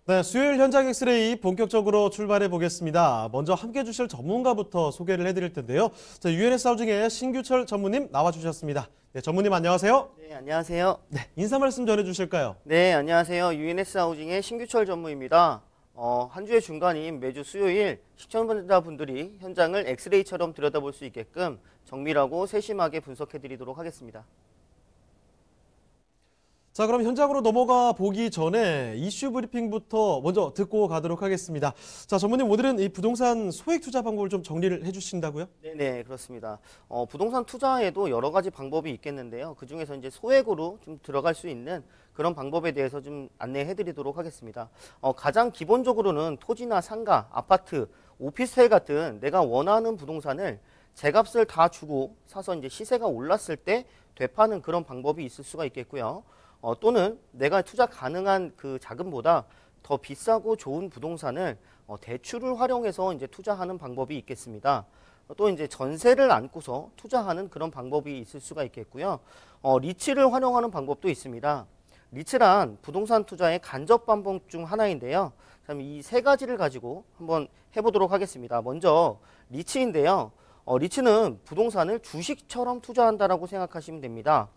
네, 수요일 현장 엑스레이 본격적으로 출발해 보겠습니다. 먼저 함께 해주실 전문가부터 소개를 해드릴 텐데요. 자, UNS 하우징의 신규철 전무님 나와주셨습니다. 네, 전무님 안녕하세요. 네, 안녕하세요. 네, 인사 말씀 전해주실까요? 네, 안녕하세요. UNS 하우징의 신규철 전무입니다. 한 주의 중간인 매주 수요일 시청자분들이 현장을 엑스레이처럼 들여다볼 수 있게끔 정밀하고 세심하게 분석해 드리도록 하겠습니다. 자, 그럼 현장으로 넘어가 보기 전에 이슈 브리핑부터 먼저 듣고 가도록 하겠습니다. 자, 전무님 오늘은 이 부동산 소액 투자 방법을 좀 정리를 해주신다고요? 네, 그렇습니다. 부동산 투자에도 여러 가지 방법이 있겠는데요. 그 중에서 이제 소액으로 좀 들어갈 수 있는 그런 방법에 대해서 좀 안내해 드리도록 하겠습니다. 가장 기본적으로는 토지나 상가, 아파트, 오피스텔 같은 내가 원하는 부동산을 제값을 다 주고 사서 이제 시세가 올랐을 때 되파는 그런 방법이 있을 수가 있겠고요. 또는 내가 투자 가능한 그 자금보다 더 비싸고 좋은 부동산을 대출을 활용해서 이제 투자하는 방법이 있겠습니다. 또 이제 전세를 안고서 투자하는 그런 방법이 있을 수가 있겠고요. 리츠를 활용하는 방법도 있습니다. 리츠란 부동산 투자의 간접 방법 중 하나인데요. 이 세 가지를 가지고 한번 해보도록 하겠습니다. 먼저 리츠인데요. 리츠는 부동산을 주식처럼 투자한다라고 생각하시면 됩니다.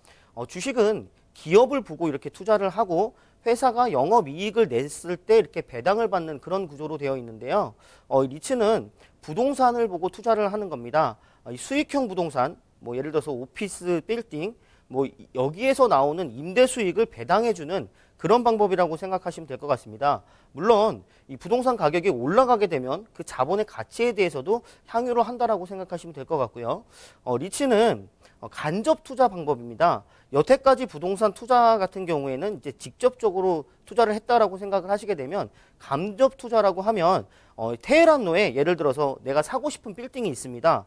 주식은 기업을 보고 이렇게 투자를 하고 회사가 영업이익을 냈을 때 이렇게 배당을 받는 그런 구조로 되어 있는데요. 리츠는 부동산을 보고 투자를 하는 겁니다. 수익형 부동산, 뭐 예를 들어서 오피스 빌딩, 뭐 여기에서 나오는 임대 수익을 배당해주는 그런 방법이라고 생각하시면 될 것 같습니다. 물론 이 부동산 가격이 올라가게 되면 그 자본의 가치에 대해서도 향유를 한다라고 생각하시면 될 것 같고요. 리츠는 간접 투자 방법입니다. 여태까지 부동산 투자 같은 경우에는 이제 직접적으로 투자를 했다라고 생각을 하시게 되면 간접 투자라고 하면 테헤란로에 예를 들어서 내가 사고 싶은 빌딩이 있습니다.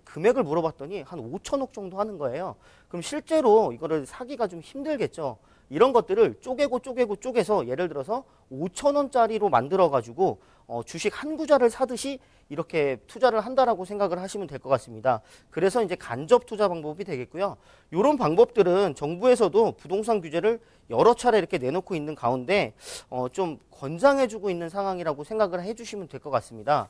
금액을 물어봤더니 한 5천억 정도 하는 거예요. 그럼 실제로 이거를 사기가 좀 힘들겠죠. 이런 것들을 쪼개서 예를 들어서 5천원짜리로 만들어 가지고 주식 한 구자를 사듯이 이렇게 투자를 한다라고 생각을 하시면 될 것 같습니다. 그래서 이제 간접 투자 방법이 되겠고요. 이런 방법들은 정부에서도 부동산 규제를 여러 차례 이렇게 내놓고 있는 가운데 좀 권장해주고 있는 상황이라고 생각을 해주시면 될 것 같습니다.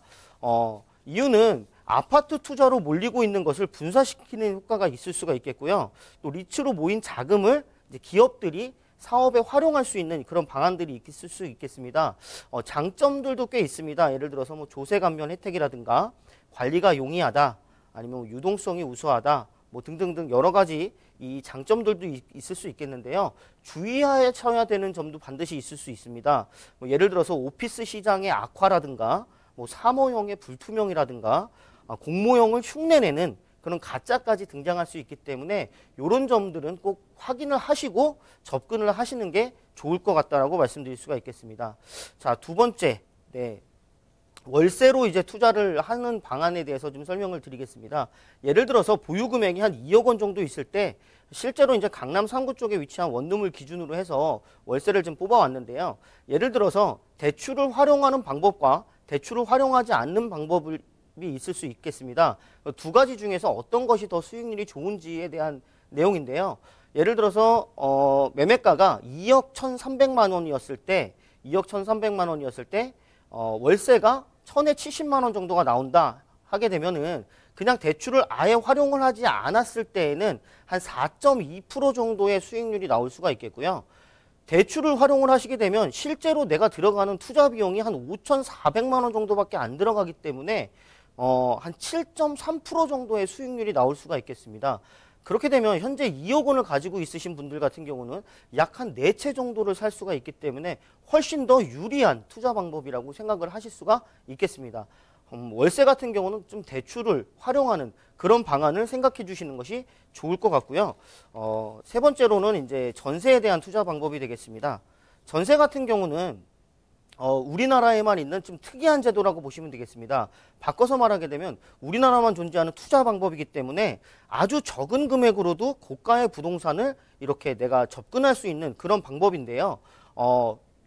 이유는 아파트 투자로 몰리고 있는 것을 분산시키는 효과가 있을 수가 있겠고요. 또 리츠로 모인 자금을 이제 기업들이 사업에 활용할 수 있는 그런 방안들이 있을 수 있겠습니다. 장점들도 꽤 있습니다. 예를 들어서 뭐 조세 감면 혜택이라든가 관리가 용이하다, 아니면 유동성이 우수하다, 뭐 등등등 여러 가지 이 장점들도 있을 수 있겠는데요. 주의하셔야 되는 점도 반드시 있을 수 있습니다. 뭐 예를 들어서 오피스 시장의 악화라든가, 뭐 사모형의 불투명이라든가, 공모형을 흉내내는 그런 가짜까지 등장할 수 있기 때문에 이런 점들은 꼭 확인을 하시고 접근을 하시는 게 좋을 것 같다라고 말씀드릴 수가 있겠습니다. 자, 두 번째, 월세로 이제 투자를 하는 방안에 대해서 좀 설명을 드리겠습니다. 예를 들어서 보유 금액이 한 2억 원 정도 있을 때 실제로 이제 강남 3구 쪽에 위치한 원룸을 기준으로 해서 월세를 좀 뽑아왔는데요. 예를 들어서 대출을 활용하는 방법과 대출을 활용하지 않는 방법을 있을 수 있겠습니다. 두 가지 중에서 어떤 것이 더 수익률이 좋은지에 대한 내용인데요. 예를 들어서 매매가가 2억 1,300만 원이었을 때 월세가 1,000에 70만 원 정도가 나온다 하게 되면은 그냥 대출을 아예 활용을 하지 않았을 때에는 한 4.2% 정도의 수익률이 나올 수가 있겠고요. 대출을 활용을 하시게 되면 실제로 내가 들어가는 투자 비용이 한 5,400만 원 정도밖에 안 들어가기 때문에 한 7.3% 정도의 수익률이 나올 수가 있겠습니다. 그렇게 되면 현재 2억 원을 가지고 있으신 분들 같은 경우는 약 한 4채 정도를 살 수가 있기 때문에 훨씬 더 유리한 투자 방법이라고 생각을 하실 수가 있겠습니다. 월세 같은 경우는 좀 대출을 활용하는 그런 방안을 생각해 주시는 것이 좋을 것 같고요. 세 번째로는 이제 전세에 대한 투자 방법이 되겠습니다. 전세 같은 경우는 우리나라에만 있는 좀 특이한 제도라고 보시면 되겠습니다. 바꿔서 말하게 되면 우리나라만 존재하는 투자 방법이기 때문에 아주 적은 금액으로도 고가의 부동산을 이렇게 내가 접근할 수 있는 그런 방법인데요.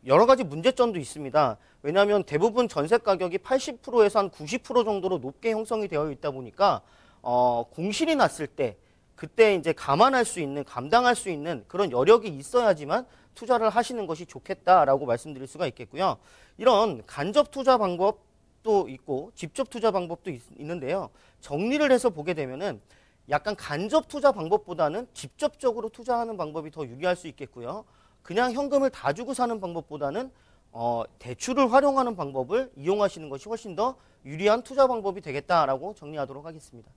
여러 가지 문제점도 있습니다. 왜냐하면 대부분 전세 가격이 80%에서 한 90% 정도로 높게 형성이 되어 있다 보니까 공실이 났을 때 그때 이제 감안할 수 있는, 감당할 수 있는 그런 여력이 있어야지만 투자를 하시는 것이 좋겠다라고 말씀드릴 수가 있겠고요. 이런 간접 투자 방법도 있고 직접 투자 방법도 있는데요. 정리를 해서 보게 되면은 약간 간접 투자 방법보다는 직접적으로 투자하는 방법이 더 유리할 수 있겠고요. 그냥 현금을 다 주고 사는 방법보다는 대출을 활용하는 방법을 이용하시는 것이 훨씬 더 유리한 투자 방법이 되겠다라고 정리하도록 하겠습니다.